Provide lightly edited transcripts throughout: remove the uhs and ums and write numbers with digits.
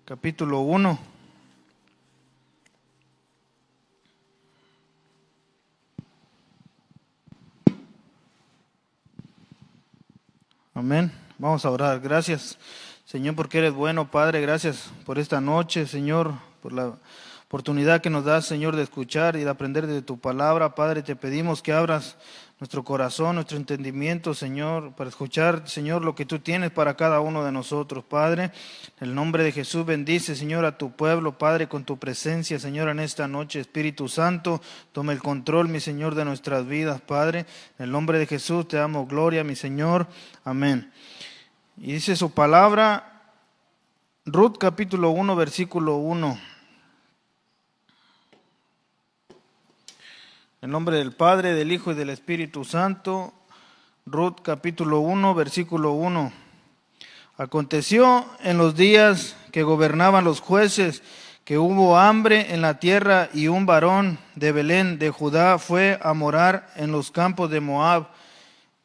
capítulo 1. Amén. Vamos a orar. Gracias, Señor, porque eres bueno, Padre. Gracias por esta noche, Señor, por la oportunidad que nos das, Señor, de escuchar y de aprender de tu palabra. Padre, te pedimos que abras nuestro corazón, nuestro entendimiento, Señor, para escuchar, Señor, lo que tú tienes para cada uno de nosotros, Padre. En el nombre de Jesús bendice, Señor, a tu pueblo, Padre, con tu presencia, Señor, en esta noche. Espíritu Santo, toma el control, mi Señor, de nuestras vidas, Padre. En el nombre de Jesús te damos gloria, mi Señor. Amén. Y dice su palabra, Ruth capítulo 1, versículo 1. En nombre del Padre, del Hijo y del Espíritu Santo. Ruth capítulo 1, versículo 1. Aconteció en los días que gobernaban los jueces que hubo hambre en la tierra, y un varón de Belén de Judá fue a morar en los campos de Moab,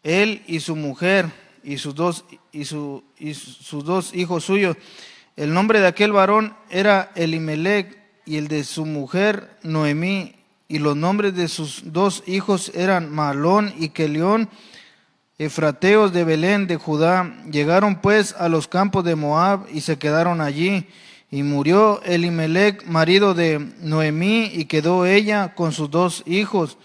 él y su mujer y sus dos hijos suyos. El nombre de aquel varón era Elimelec, y el de su mujer Noemí, y los nombres de sus dos hijos eran Mahlón y Kelión, efrateos de Belén de Judá. Llegaron pues a los campos de Moab y se quedaron allí. Y murió Elimelec, marido de Noemí, y quedó ella con sus dos hijos,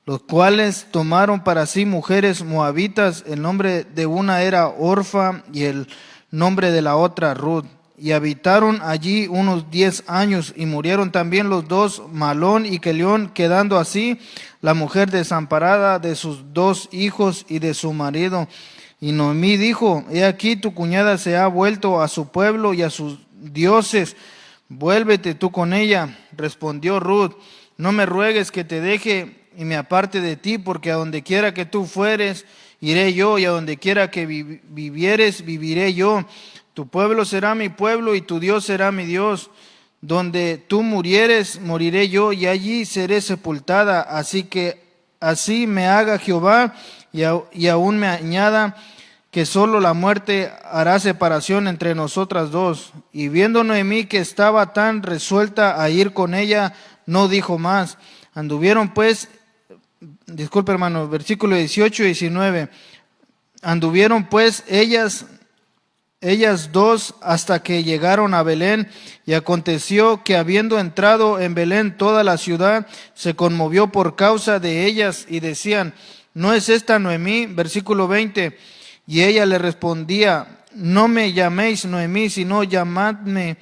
los cuales tomaron para sí mujeres moabitas. El nombre de una era Orfa y el nombre de la otra Ruth. Y habitaron allí unos 10 años, y murieron también los dos, Mahlón y Kelión, quedando así la mujer desamparada de sus dos hijos y de su marido. Y Noemí dijo: he aquí tu cuñada se ha vuelto a su pueblo y a sus dioses, vuélvete tú con ella. Respondió Ruth: no me ruegues que te deje y me aparte de ti, porque a donde quiera que tú fueres, iré yo, y a donde quiera que vivieres, viviré yo. Tu pueblo será mi pueblo y tu Dios será mi Dios. Donde tú murieres, moriré yo, y allí seré sepultada. Así que así me haga Jehová, y aún me añada, que solo la muerte hará separación entre nosotras dos. Y viendo Noemí que estaba tan resuelta a ir con ella, no dijo más. Anduvieron pues, disculpe hermano, versículo 18 y 19. Anduvieron pues ellas dos hasta que llegaron a Belén, y aconteció que habiendo entrado en Belén, toda la ciudad se conmovió por causa de ellas, y decían: ¿no es esta Noemí? Versículo 20. Y ella le respondía: no me llaméis Noemí, sino llamadme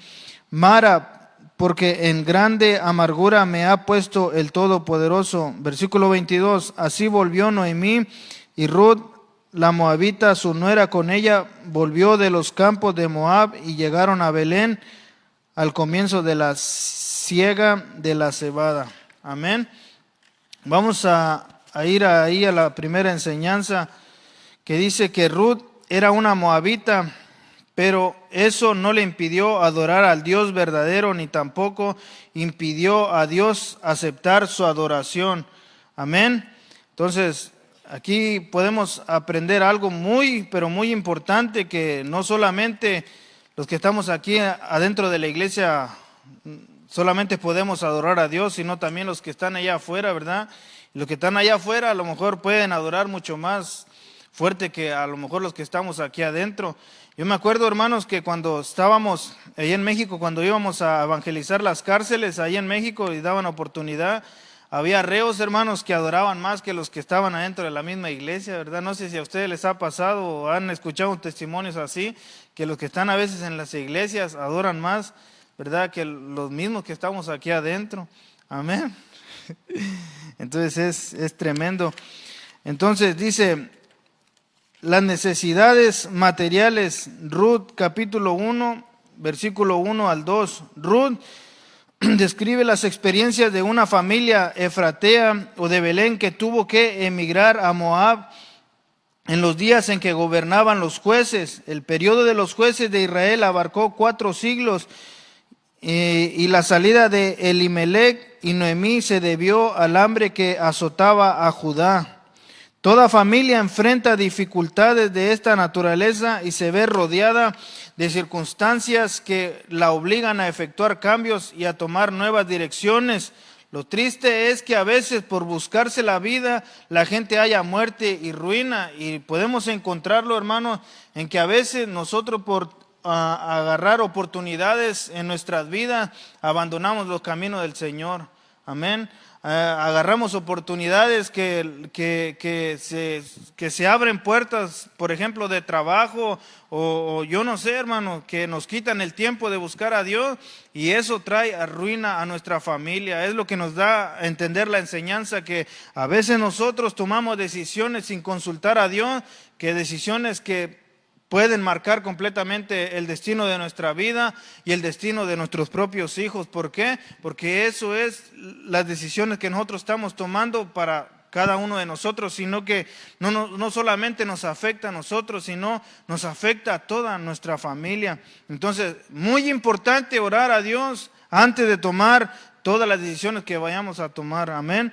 Mara, porque en grande amargura me ha puesto el Todopoderoso. Versículo 22. Así volvió Noemí, y Ruth la moabita, su nuera, con ella, volvió de los campos de Moab, y llegaron a Belén al comienzo de la siega de la cebada. Amén. Vamos a ir ahí a la primera enseñanza, que dice que Ruth era una moabita, pero eso no le impidió adorar al Dios verdadero, ni tampoco impidió a Dios aceptar su adoración. Amén. Entonces, aquí podemos aprender algo muy, pero muy importante, que no solamente los que estamos aquí adentro de la iglesia solamente podemos adorar a Dios, sino también los que están allá afuera, ¿verdad? Los que están allá afuera a lo mejor pueden adorar mucho más fuerte que a lo mejor los que estamos aquí adentro. Yo me acuerdo, hermanos, que cuando estábamos allá en México, cuando íbamos a evangelizar las cárceles allá en México y daban oportunidad, había reos, hermanos, que adoraban más que los que estaban adentro de la misma iglesia, ¿verdad? No sé si a ustedes les ha pasado o han escuchado testimonios así, que los que están a veces en las iglesias adoran más, ¿verdad?, que los mismos que estamos aquí adentro. Amén. Entonces es tremendo. Entonces dice, las necesidades materiales, Ruth capítulo 1, versículo 1 al 2. Ruth describe las experiencias de una familia efratea o de Belén que tuvo que emigrar a Moab en los días en que gobernaban los jueces. El periodo de los jueces de Israel abarcó 4 siglos, y la salida de Elimelec y Noemí se debió al hambre que azotaba a Judá. Toda familia enfrenta dificultades de esta naturaleza y se ve rodeada de circunstancias que la obligan a efectuar cambios y a tomar nuevas direcciones. Lo triste es que a veces por buscarse la vida, la gente haya muerte y ruina. Y podemos encontrarlo, hermano, en que a veces nosotros por agarrar oportunidades en nuestras vidas, abandonamos los caminos del Señor. Amén. Agarramos oportunidades que se abren puertas, por ejemplo, de trabajo o yo no sé, hermano, que nos quitan el tiempo de buscar a Dios y eso trae ruina a nuestra familia. Es lo que nos da a entender la enseñanza, que a veces nosotros tomamos decisiones sin consultar a Dios, que decisiones que pueden marcar completamente el destino de nuestra vida y el destino de nuestros propios hijos. ¿Por qué? Porque eso es las decisiones que nosotros estamos tomando para cada uno de nosotros, sino que no solamente nos afecta a nosotros, sino nos afecta a toda nuestra familia. Entonces, muy importante orar a Dios antes de tomar todas las decisiones que vayamos a tomar. Amén.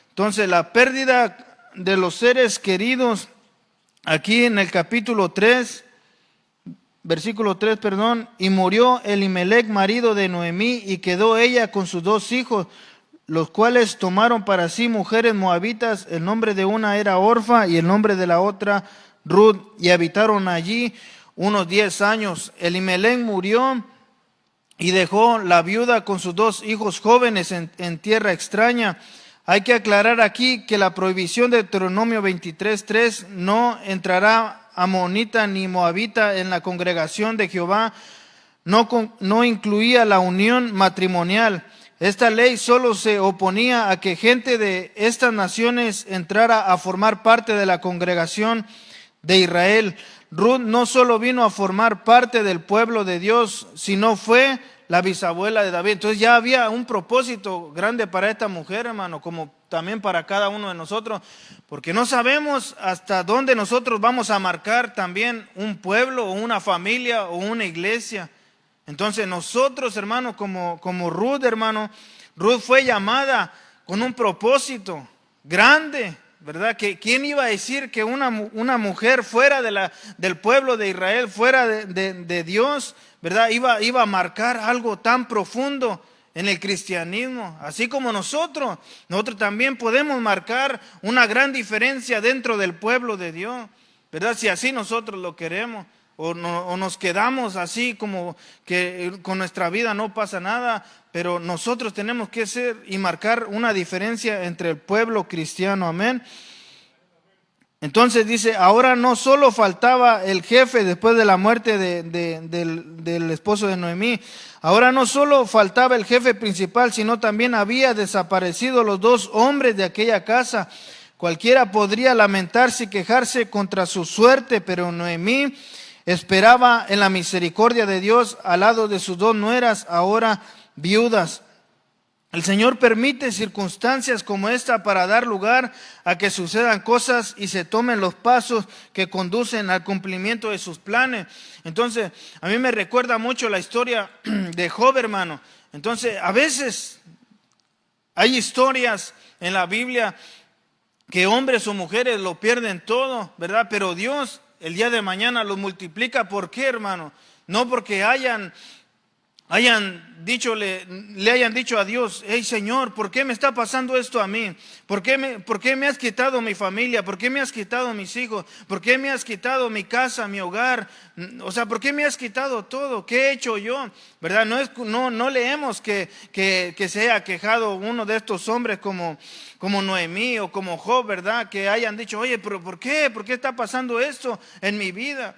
Entonces, la pérdida de los seres queridos. Aquí en el capítulo 3, versículo 3, y murió Elimelec, marido de Noemí, y quedó ella con sus 2 hijos, los cuales tomaron para sí mujeres moabitas. El nombre de una era Orfa y el nombre de la otra Ruth, y habitaron allí unos 10 años. Elimelec murió y dejó la viuda con sus 2 hijos jóvenes en tierra extraña. Hay que aclarar aquí que la prohibición de Deuteronomio 23:3, no entrará amonita ni moabita en la congregación de Jehová, no incluía la unión matrimonial. Esta ley solo se oponía a que gente de estas naciones entrara a formar parte de la congregación de Israel. Ruth no solo vino a formar parte del pueblo de Dios, sino fue la bisabuela de David. Entonces ya había un propósito grande para esta mujer, hermano, como también para cada uno de nosotros, porque no sabemos hasta dónde nosotros vamos a marcar también un pueblo o una familia o una iglesia. Entonces nosotros, hermano, como Ruth, hermano, Ruth fue llamada con un propósito grande, ¿verdad? Que ¿quién iba a decir que una mujer fuera del pueblo de Israel, fuera de Dios, ¿verdad? Iba a marcar algo tan profundo en el cristianismo? Así como nosotros también podemos marcar una gran diferencia dentro del pueblo de Dios, ¿verdad? Si así nosotros lo queremos. O nos quedamos así como que con nuestra vida no pasa nada, pero nosotros tenemos que ser y marcar una diferencia entre el pueblo cristiano. Amén. Entonces dice, ahora no solo faltaba el jefe después de la muerte del esposo de Noemí, ahora no solo faltaba el jefe principal, sino también había desaparecido los 2 hombres de aquella casa. Cualquiera podría lamentarse y quejarse contra su suerte, pero Noemí esperaba en la misericordia de Dios al lado de sus 2 nueras, ahora viudas. El Señor permite circunstancias como esta para dar lugar a que sucedan cosas y se tomen los pasos que conducen al cumplimiento de sus planes. Entonces, a mí me recuerda mucho la historia de Job, hermano. Entonces, a veces hay historias en la Biblia que hombres o mujeres lo pierden todo, ¿verdad? Pero Dios el día de mañana lo multiplica. ¿Por qué, hermano? No porque le hayan dicho a Dios, hey Señor, ¿por qué me está pasando esto a mí? ¿Por qué me has quitado mi familia? ¿Por qué me has quitado mis hijos? ¿Por qué me has quitado mi casa, mi hogar? O sea, ¿por qué me has quitado todo? ¿Qué he hecho yo? ¿Verdad? No leemos que se haya quejado uno de estos hombres como Noemí o como Job, ¿verdad? Que hayan dicho, oye, pero ¿por qué? ¿Por qué está pasando esto en mi vida?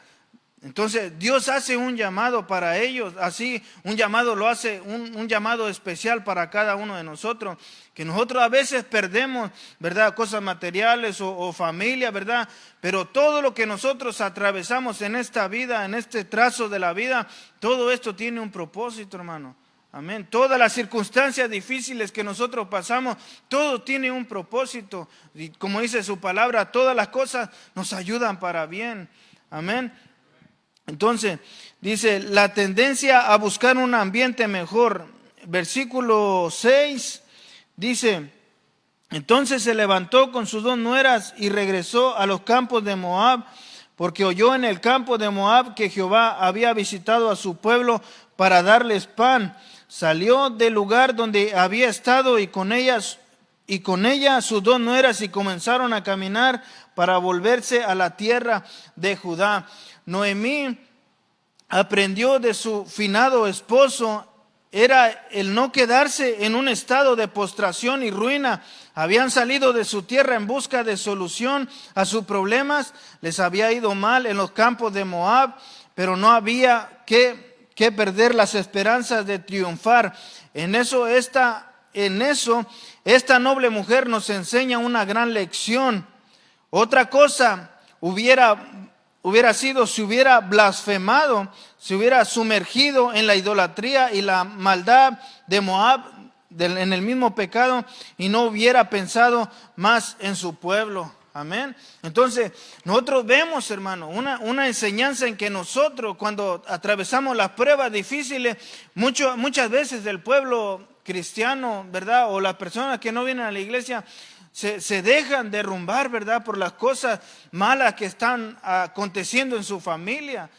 Entonces Dios hace un llamado para ellos, así un llamado lo hace, un llamado especial para cada uno de nosotros, que nosotros a veces perdemos, ¿verdad? Cosas materiales o familia, ¿verdad? Pero todo lo que nosotros atravesamos en esta vida, en este trazo de la vida, todo esto tiene un propósito, hermano. Amén. Todas las circunstancias difíciles que nosotros pasamos, todo tiene un propósito. Y como dice su palabra, todas las cosas nos ayudan para bien. Amén. Entonces, dice, la tendencia a buscar un ambiente mejor. Versículo 6 dice, entonces se levantó con sus 2 nueras y regresó a los campos de Moab porque oyó en el campo de Moab que Jehová había visitado a su pueblo para darles pan. Salió del lugar donde había estado y con ella sus dos nueras, y comenzaron a caminar para volverse a la tierra de Judá. Noemí aprendió de su finado esposo era el no quedarse en un estado de postración y ruina. Habían salido de su tierra en busca de solución a sus problemas. Les había ido mal en los campos de Moab, pero no había que perder las esperanzas de triunfar. En eso esta noble mujer nos enseña una gran lección. Otra cosa hubiera sido si hubiera blasfemado, si hubiera sumergido en la idolatría y la maldad de Moab, en el mismo pecado, y no hubiera pensado más en su pueblo. Amén. Entonces, nosotros vemos, hermano, una enseñanza en que nosotros, cuando atravesamos las pruebas difíciles, muchas veces el pueblo cristiano, ¿verdad? O las personas que no vienen a la iglesia, se dejan derrumbar, ¿verdad?, por las cosas malas que están aconteciendo en su familia.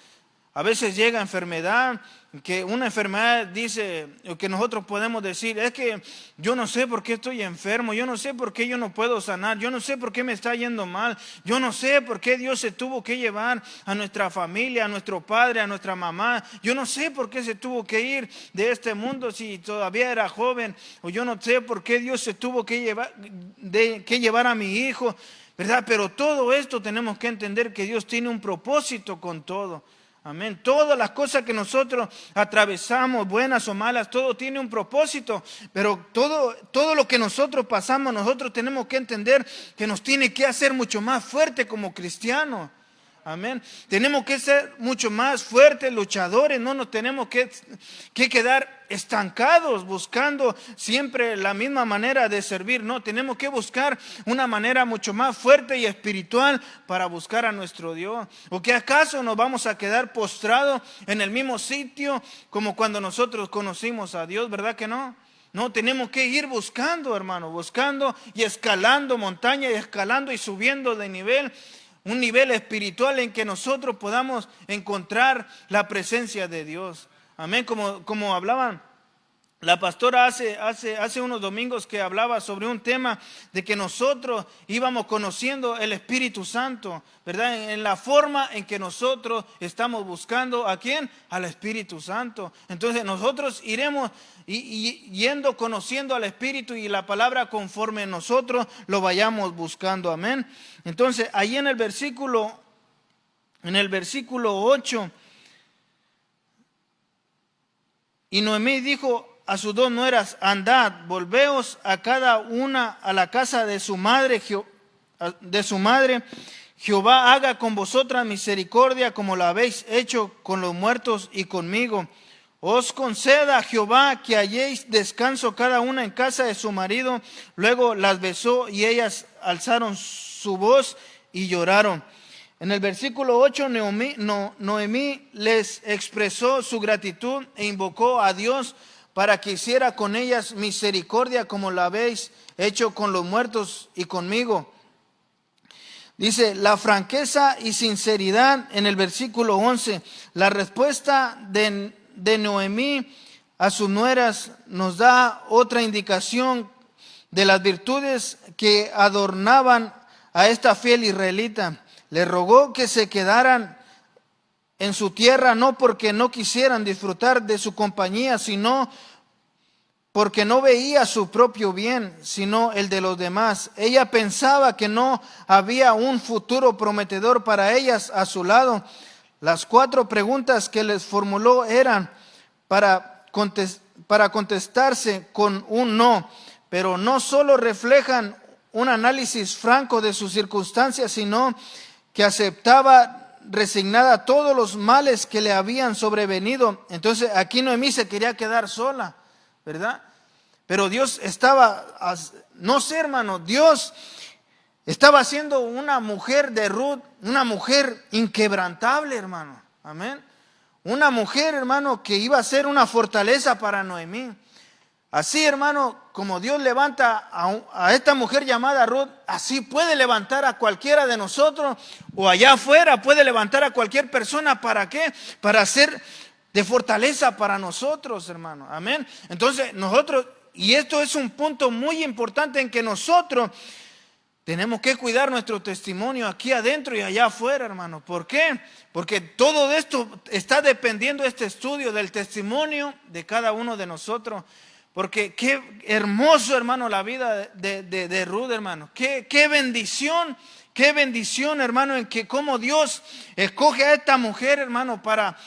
A veces llega enfermedad, que una enfermedad dice, o que nosotros podemos decir, es que yo no sé por qué estoy enfermo, yo no sé por qué yo no puedo sanar, yo no sé por qué me está yendo mal, yo no sé por qué Dios se tuvo que llevar a nuestra familia, a nuestro padre, a nuestra mamá, yo no sé por qué se tuvo que ir de este mundo si todavía era joven, o yo no sé por qué Dios se tuvo que llevar a mi hijo, ¿verdad? Pero todo esto tenemos que entender que Dios tiene un propósito con todo. Amén. Todas las cosas que nosotros atravesamos, buenas o malas, todo tiene un propósito. Pero todo lo que nosotros pasamos, nosotros tenemos que entender que nos tiene que hacer mucho más fuerte como cristianos. Amén. Tenemos que ser mucho más fuertes, luchadores. No nos tenemos que quedar estancados buscando siempre la misma manera de servir. No, tenemos que buscar una manera mucho más fuerte y espiritual para buscar a nuestro Dios. ¿O qué acaso nos vamos a quedar postrados en el mismo sitio como cuando nosotros conocimos a Dios? ¿Verdad que no? No, tenemos que ir buscando, hermano, buscando y escalando montaña y escalando y subiendo de nivel. Un nivel espiritual en que nosotros podamos encontrar la presencia de Dios. Amén. Como hablaban la pastora hace unos domingos, que hablaba sobre un tema de que nosotros íbamos conociendo el Espíritu Santo, ¿verdad? En la forma en que nosotros estamos buscando ¿a quién? Al Espíritu Santo. Entonces nosotros iremos yendo conociendo al Espíritu y la palabra conforme nosotros lo vayamos buscando. Amén. Entonces ahí en el versículo 8, y Noemí dijo a sus dos nueras: andad, volveos a cada una a la casa de su madre. Jehová haga con vosotras misericordia como la habéis hecho con los muertos y conmigo. Os conceda Jehová que halléis descanso cada una en casa de su marido. Luego las besó y ellas alzaron su voz y lloraron. En el versículo 8, Noemí les expresó su gratitud e invocó a Dios para que hiciera con ellas misericordia como la habéis hecho con los muertos y conmigo. Dice, la franqueza y sinceridad en el versículo 11, la respuesta de Noemí a sus nueras nos da otra indicación de las virtudes que adornaban a esta fiel israelita. Le rogó que se quedaran en su tierra, no porque no quisieran disfrutar de su compañía, sino porque no veía su propio bien, sino el de los demás. Ella pensaba que no había un futuro prometedor para ellas a su lado. Las 4 preguntas que les formuló eran para contestarse con un no, pero no solo reflejan un análisis franco de sus circunstancias, sino que aceptaba resignada todos los males que le habían sobrevenido. Entonces aquí Noemí se quería quedar sola, ¿verdad? Pero Dios estaba, no sé, hermano, Dios estaba haciendo una mujer de Ruth, una mujer inquebrantable, hermano. Amén. Una mujer, hermano, que iba a ser una fortaleza para Noemí. Así, hermano, como Dios levanta a esta mujer llamada Ruth, así puede levantar a cualquiera de nosotros o allá afuera puede levantar a cualquier persona. ¿Para qué? Para ser de fortaleza para nosotros, hermano. Amén. Entonces nosotros, y esto es un punto muy importante en que nosotros tenemos que cuidar nuestro testimonio aquí adentro y allá afuera, hermano. ¿Por qué? Porque todo esto está dependiendo, este estudio, del testimonio de cada uno de nosotros. Porque qué hermoso, hermano, la vida de Ruth, hermano. Qué bendición, hermano, en que como Dios escoge a esta mujer, hermano, para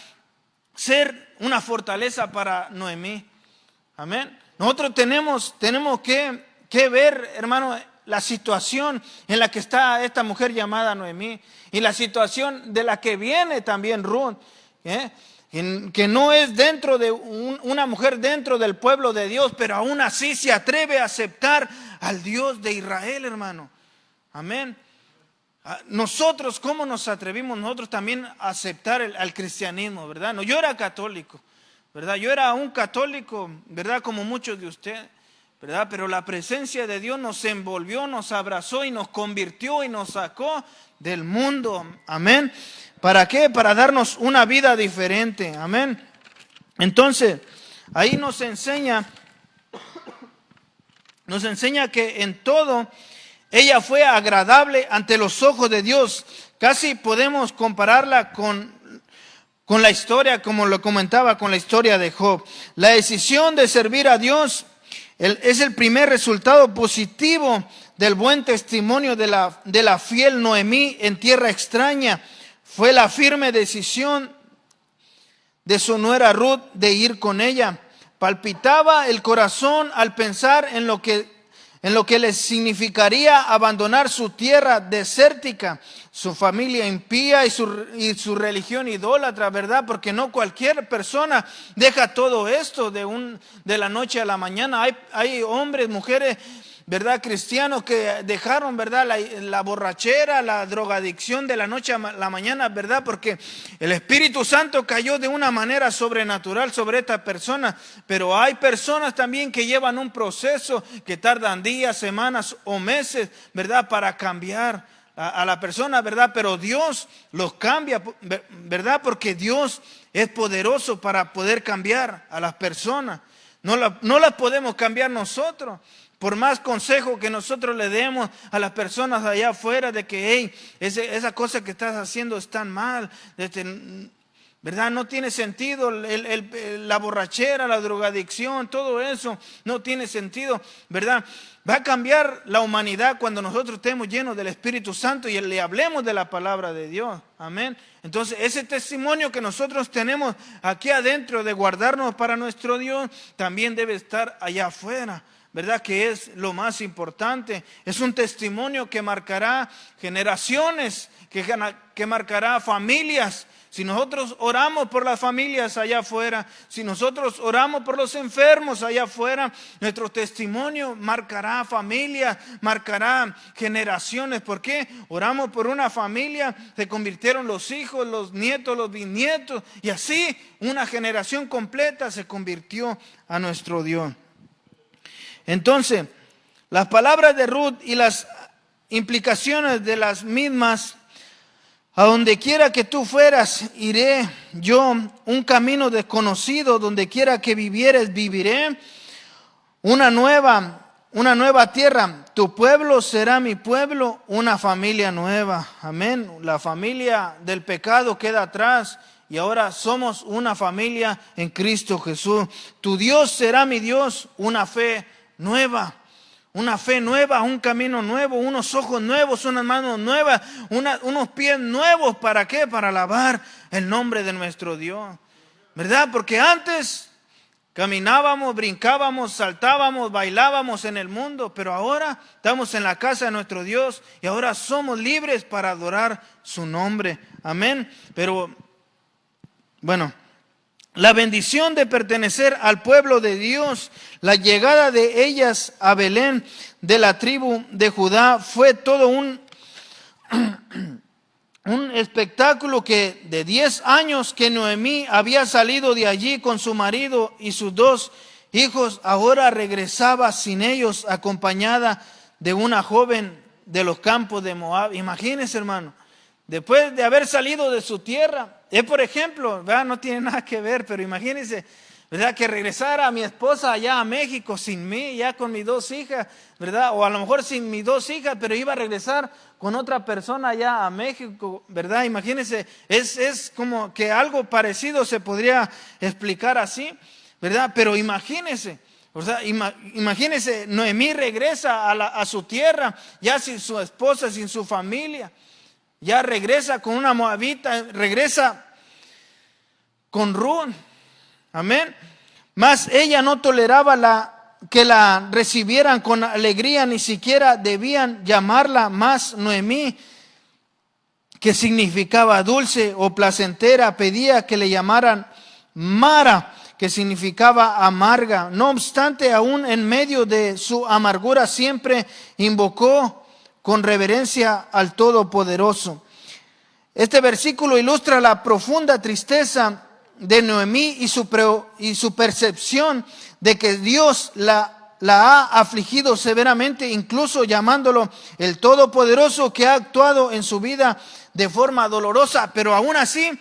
ser una fortaleza para Noemí. Amén. Nosotros tenemos que ver, hermano, la situación en la que está esta mujer llamada Noemí y la situación de la que viene también Ruth, que no es dentro de una mujer dentro del pueblo de Dios, pero aún así se atreve a aceptar al Dios de Israel, hermano. Amén. Nosotros, ¿cómo nos atrevimos nosotros también a aceptar al cristianismo, verdad? No, yo era católico, ¿verdad? Yo era un católico, ¿verdad? Como muchos de ustedes, ¿verdad? Pero la presencia de Dios nos envolvió, nos abrazó y nos convirtió y nos sacó del mundo. Amén. ¿Para qué? Para darnos una vida diferente. Amén. Entonces, ahí nos enseña que en todo ella fue agradable ante los ojos de Dios. Casi podemos compararla con la historia, como lo comentaba, con la historia de Job. La decisión de servir a Dios es el primer resultado positivo del buen testimonio de la fiel Noemí en tierra extraña. Fue la firme decisión de su nuera Ruth de ir con ella. Palpitaba el corazón al pensar en lo que les significaría abandonar su tierra desértica, su familia impía y su religión idólatra, ¿verdad? Porque no cualquier persona deja todo esto de la noche a la mañana. Hay hombres, mujeres, ¿verdad? Cristianos que dejaron, ¿verdad? La borrachera, la drogadicción de la noche a la mañana, ¿verdad? Porque el Espíritu Santo cayó de una manera sobrenatural sobre esta persona. Pero hay personas también que llevan un proceso que tardan días, semanas o meses, ¿verdad? Para cambiar a la persona, ¿verdad? Pero Dios los cambia, ¿verdad? Porque Dios es poderoso para poder cambiar a las personas. No las podemos cambiar nosotros. Por más consejo que nosotros le demos a las personas allá afuera de que, hey, esa cosa que estás haciendo es tan mal, ¿verdad? No tiene sentido, la borrachera, la drogadicción, todo eso no tiene sentido, ¿verdad? Va a cambiar la humanidad cuando nosotros estemos llenos del Espíritu Santo y le hablemos de la palabra de Dios. Amén. Entonces, ese testimonio que nosotros tenemos aquí adentro de guardarnos para nuestro Dios, también debe estar allá afuera. ¿Verdad? Que es lo más importante. Es un testimonio que marcará generaciones, que marcará familias. Si nosotros oramos por las familias allá afuera, si nosotros oramos por los enfermos allá afuera, nuestro testimonio marcará familias, marcará generaciones. ¿Por qué? Oramos por una familia, se convirtieron los hijos, los nietos, los bisnietos, y así una generación completa se convirtió a nuestro Dios. Entonces, las palabras de Ruth y las implicaciones de las mismas: a donde quiera que tú fueras, iré yo, un camino desconocido, donde quiera que vivieres, viviré, una nueva tierra, tu pueblo será mi pueblo, una familia nueva. Amén. La familia del pecado queda atrás y ahora somos una familia en Cristo Jesús. Tu Dios será mi Dios, una fe nueva, un camino nuevo, unos ojos nuevos, unas manos nuevas, unos pies nuevos. ¿Para qué? Para alabar el nombre de nuestro Dios, ¿verdad? Porque antes caminábamos, brincábamos, saltábamos, bailábamos en el mundo, pero ahora estamos en la casa de nuestro Dios y ahora somos libres para adorar su nombre. Amén. Pero bueno, la bendición de pertenecer al pueblo de Dios, la llegada de ellas a Belén de la tribu de Judá, fue todo un espectáculo que de 10 años que Noemí había salido de allí con su marido y sus 2 hijos, ahora regresaba sin ellos, acompañada de una joven de los campos de Moab. Imagínense, hermano, después de haber salido de su tierra, por ejemplo, ¿verdad? No tiene nada que ver, pero imagínense, ¿verdad? Que regresara a mi esposa allá a México sin mí, ya con mis 2 hijas, ¿verdad? O a lo mejor sin mis 2 hijas, pero iba a regresar con otra persona allá a México, ¿verdad? Imagínense, es como que algo parecido se podría explicar así, ¿verdad? Pero imagínense, o sea, imagínense, Noemí regresa a su tierra, ya sin su esposa, sin su familia, ya regresa con una moabita, regresa con Ruth. Amén. Mas ella no toleraba que la recibieran con alegría, ni siquiera debían llamarla más Noemí, que significaba dulce o placentera. Pedía que le llamaran Mara, que significaba amarga. No obstante, aún en medio de su amargura, siempre invocó con reverencia al Todopoderoso. Este versículo ilustra la profunda tristeza de Noemí y su percepción de que Dios la ha afligido severamente, incluso llamándolo el Todopoderoso, que ha actuado en su vida de forma dolorosa, pero aún así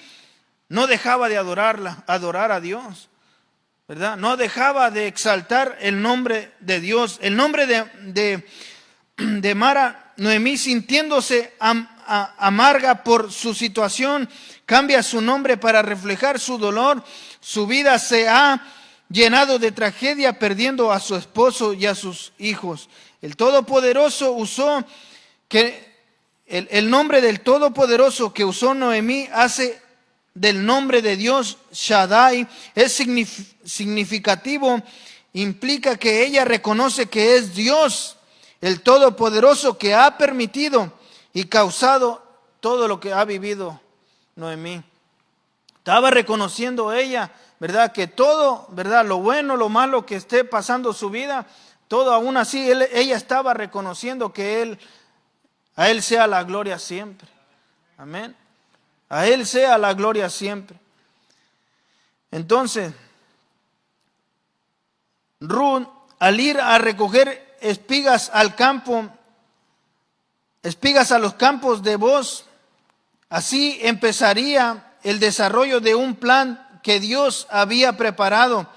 no dejaba de adorar a Dios, ¿verdad? No dejaba de exaltar el nombre de Dios. El nombre de Mara, Noemí, sintiéndose amarga por su situación, cambia su nombre para reflejar su dolor. Su vida se ha llenado de tragedia, perdiendo a su esposo y a sus hijos. El Todopoderoso usó el nombre del Todopoderoso que usó Noemí hace del nombre de Dios Shaddai. Es significativo, implica que ella reconoce que es Dios, el Todopoderoso, que ha permitido y causado todo lo que ha vivido Noemí. Estaba reconociendo ella, ¿verdad? Que todo, ¿verdad? Lo bueno, lo malo que esté pasando su vida, todo aún así, ella estaba reconociendo que a Él sea la gloria siempre. Amén. A Él sea la gloria siempre. Entonces, Ruth, al ir a recoger espigas al campo, espigas a los campos de Booz, así empezaría el desarrollo de un plan que Dios había preparado.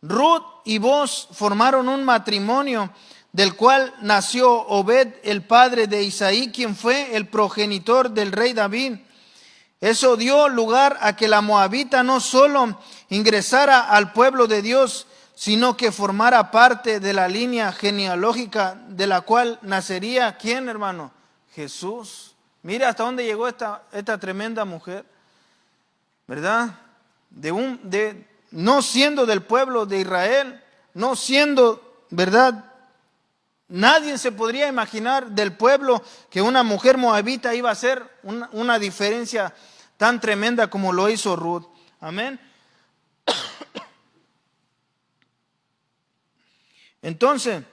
Ruth y Booz formaron un matrimonio del cual nació Obed, el padre de Isaí, quien fue el progenitor del rey David. Eso dio lugar a que la moabita no solo ingresara al pueblo de Dios, sino que formara parte de la línea genealógica de la cual nacería, ¿quién, hermano? Jesús. Mira hasta dónde llegó esta tremenda mujer, ¿verdad? No siendo del pueblo de Israel, no siendo, ¿verdad? Nadie se podría imaginar del pueblo que una mujer moabita iba a hacer una diferencia tan tremenda como lo hizo Ruth. Amén. Entonces,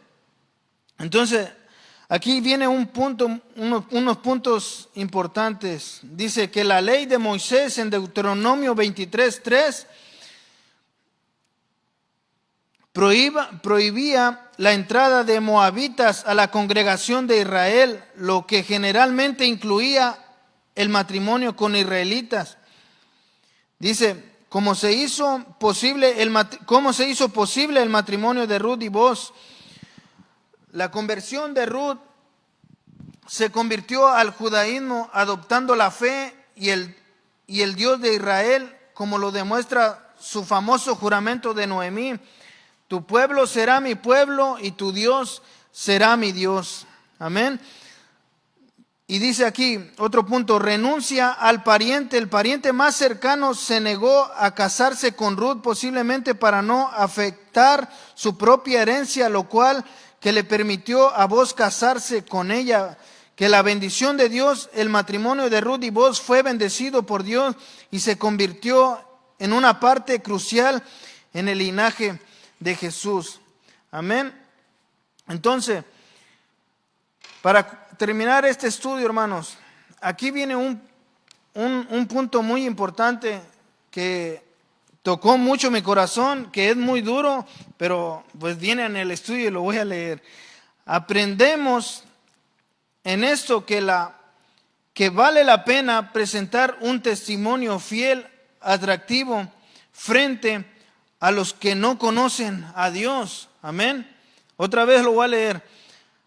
aquí viene unos puntos importantes. Dice que la ley de Moisés en Deuteronomio 23:3 prohibía la entrada de moabitas a la congregación de Israel, lo que generalmente incluía el matrimonio con israelitas. Dice, ¿cómo se hizo posible el matrimonio de Ruth y Booz? La conversión de Ruth se convirtió al judaísmo adoptando la fe y el Dios de Israel, como lo demuestra su famoso juramento de Noemí: tu pueblo será mi pueblo y tu Dios será mi Dios. Amén. Y dice aquí, otro punto, renuncia al pariente. El pariente más cercano se negó a casarse con Ruth, posiblemente para no afectar su propia herencia, lo cual que le permitió a Booz casarse con ella. Que la bendición de Dios, el matrimonio de Ruth y Booz fue bendecido por Dios y se convirtió en una parte crucial en el linaje de Jesús. Amén. Entonces, para terminar este estudio, hermanos, aquí viene un punto muy importante que tocó mucho mi corazón, que es muy duro, pero pues viene en el estudio y lo voy a leer. Aprendemos en esto que vale la pena presentar un testimonio fiel, atractivo, frente a los que no conocen a Dios. Amén. Otra vez lo voy a leer.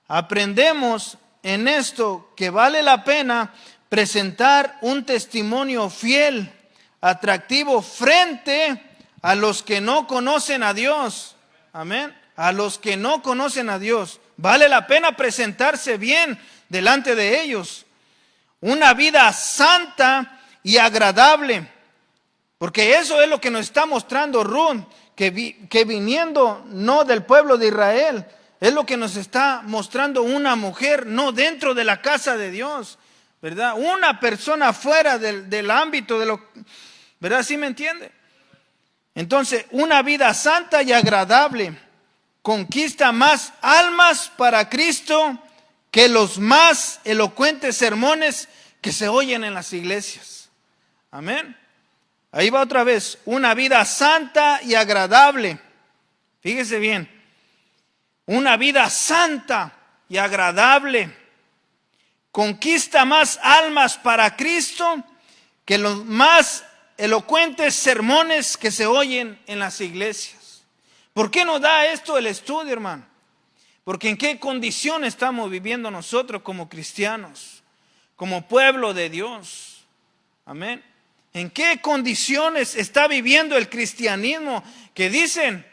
Aprendemos en esto que vale la pena presentar un testimonio fiel, atractivo, frente a los que no conocen a Dios. Amén. A los que no conocen a Dios. Vale la pena presentarse bien delante de ellos. Una vida santa y agradable. Porque eso es lo que nos está mostrando Ruth, que viniendo no del pueblo de Israel, es lo que nos está mostrando una mujer no dentro de la casa de Dios, ¿verdad? Una persona fuera del ámbito de lo, ¿verdad? ¿Sí me entiende? Entonces, una vida santa y agradable conquista más almas para Cristo que los más elocuentes sermones que se oyen en las iglesias. Amén. Ahí va otra vez, una vida santa y agradable. Fíjese bien, una vida santa y agradable conquista más almas para Cristo que los más elocuentes sermones que se oyen en las iglesias. ¿Por qué nos da esto el estudio, hermano? Porque en qué condición estamos viviendo nosotros como cristianos, como pueblo de Dios. Amén. ¿En qué condiciones está viviendo el cristianismo? Que dicen,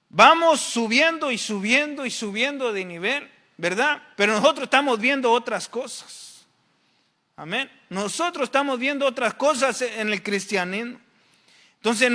vamos subiendo y subiendo y subiendo de nivel, ¿verdad? Pero nosotros estamos viendo otras cosas. Amén. Nosotros estamos viendo otras cosas en el cristianismo. Entonces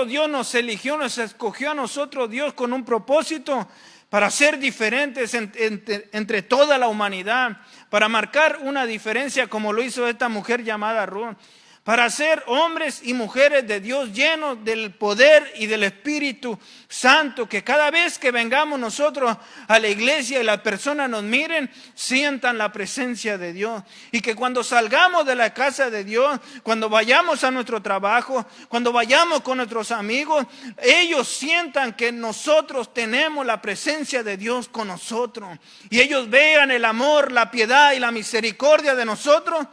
Dios nos eligió, nos escogió a nosotros Dios con un propósito para ser diferentes entre toda la humanidad, para marcar una diferencia como lo hizo esta mujer llamada Ruth. Para ser hombres y mujeres de Dios llenos del poder y del Espíritu Santo, que cada vez que vengamos nosotros a la iglesia y las personas nos miren, sientan la presencia de Dios. Y que cuando salgamos de la casa de Dios, cuando vayamos a nuestro trabajo, cuando vayamos con nuestros amigos, ellos sientan que nosotros tenemos la presencia de Dios con nosotros. Y ellos vean el amor, la piedad y la misericordia de nosotros,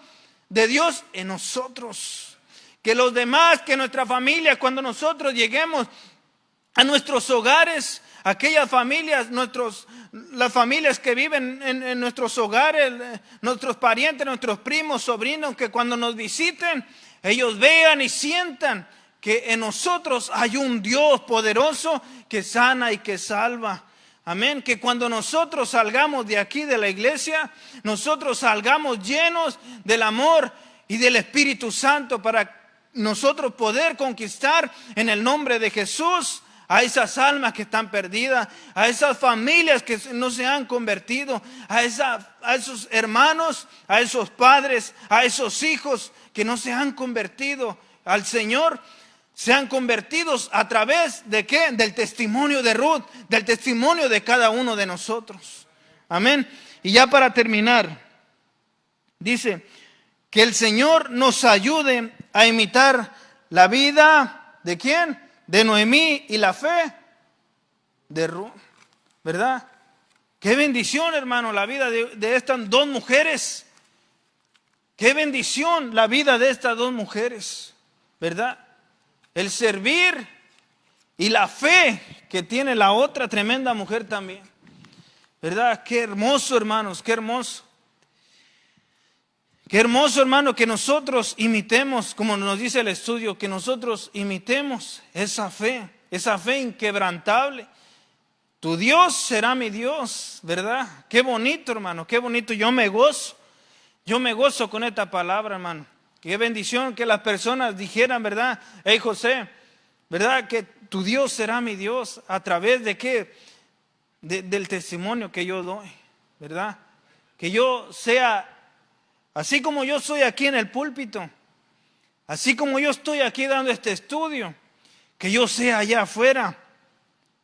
de Dios en nosotros. Que los demás, que nuestra familia, cuando nosotros lleguemos a nuestros hogares, aquellas familias, las familias que viven en nuestros hogares, nuestros parientes, nuestros primos, sobrinos, que cuando nos visiten, ellos vean y sientan que en nosotros hay un Dios poderoso que sana y que salva. Amén, que cuando nosotros salgamos de aquí de la iglesia, nosotros salgamos llenos del amor y del Espíritu Santo para nosotros poder conquistar en el nombre de Jesús a esas almas que están perdidas, a esas familias que no se han convertido, a esos hermanos, a esos padres, a esos hijos que no se han convertido al Señor. Sean convertidos a través de ¿qué? Del testimonio de Ruth, del testimonio de cada uno de nosotros. Amén. Y ya para terminar, dice que el Señor nos ayude a imitar la vida ¿de quién? De Noemí y la fe de Ruth, ¿verdad? Qué bendición, hermano, la vida de estas dos mujeres. Qué bendición la vida de estas dos mujeres, ¿verdad? El servir y la fe que tiene la otra tremenda mujer también. ¿Verdad? Qué hermoso, hermanos, qué hermoso. Qué hermoso, hermano, que nosotros imitemos, como nos dice el estudio, que nosotros imitemos esa fe inquebrantable. Tu Dios será mi Dios, ¿verdad? Qué bonito, hermano, qué bonito. Yo me gozo con esta palabra, hermano. Qué bendición que las personas dijeran, ¿verdad? Hey, José, ¿verdad? Que tu Dios será mi Dios. ¿A través de qué? Del testimonio que yo doy, ¿verdad? Que yo sea, así como yo soy aquí en el púlpito, así como yo estoy aquí dando este estudio, que yo sea allá afuera,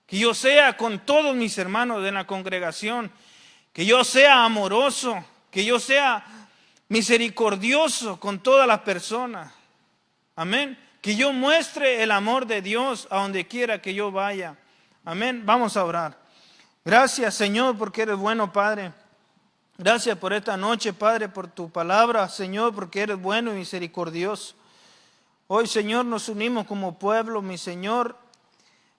que yo sea con todos mis hermanos de la congregación, que yo sea amoroso, que yo sea misericordioso con todas las personas. Amén. Que yo muestre el amor de Dios a donde quiera que yo vaya. Amén. Vamos a orar. Gracias, Señor, porque eres bueno, Padre. Gracias por esta noche, Padre, por tu palabra, Señor, porque eres bueno y misericordioso. Hoy, Señor, nos unimos como pueblo, mi Señor,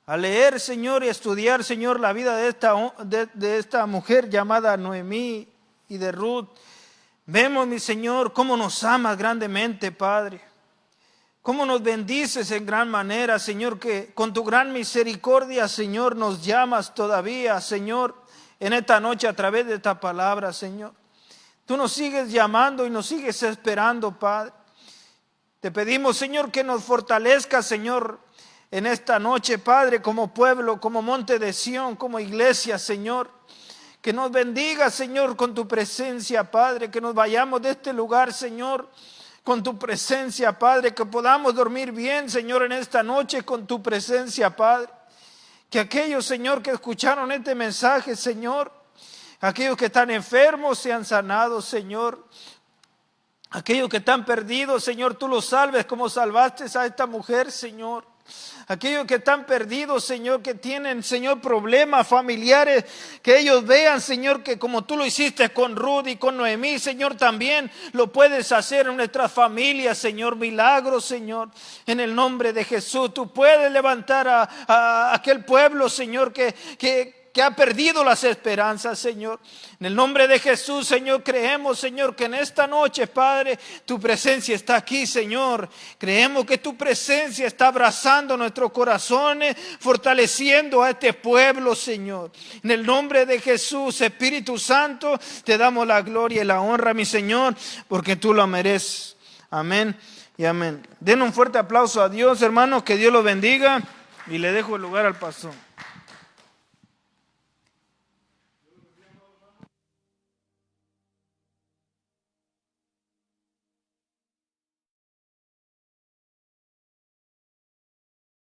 a leer, Señor, y a estudiar, Señor, la vida de esta mujer llamada Noemí y de Ruth. Vemos, mi Señor, cómo nos amas grandemente, Padre. Cómo nos bendices en gran manera, Señor, que con tu gran misericordia, Señor, nos llamas todavía, Señor, en esta noche a través de esta palabra, Señor. Tú nos sigues llamando y nos sigues esperando, Padre. Te pedimos, Señor, que nos fortalezcas, Señor, en esta noche, Padre, como pueblo, como monte de Sión, como iglesia, Señor. Que nos bendiga, Señor, con tu presencia, Padre. Que nos vayamos de este lugar, Señor, con tu presencia, Padre. Que podamos dormir bien, Señor, en esta noche con tu presencia, Padre. Que aquellos, Señor, que escucharon este mensaje, Señor, aquellos que están enfermos sean sanados, Señor. Aquellos que están perdidos, Señor, tú los salves como salvaste a esta mujer, Señor. Aquellos que están perdidos, Señor, que tienen, Señor, problemas familiares, que ellos vean, Señor, que como tú lo hiciste con Ruth y con Noemí, Señor, también lo puedes hacer en nuestras familias, Señor, milagros, Señor, en el nombre de Jesús. Tú puedes levantar a aquel pueblo, Señor, que ha perdido las esperanzas, Señor. En el nombre de Jesús, Señor, creemos, Señor, que en esta noche, Padre, tu presencia está aquí, Señor. Creemos que tu presencia está abrazando nuestros corazones, fortaleciendo a este pueblo, Señor. En el nombre de Jesús, Espíritu Santo, te damos la gloria y la honra, mi Señor, porque tú lo mereces. Amén y amén. Den un fuerte aplauso a Dios, hermanos, que Dios los bendiga, y le dejo el lugar al pastor.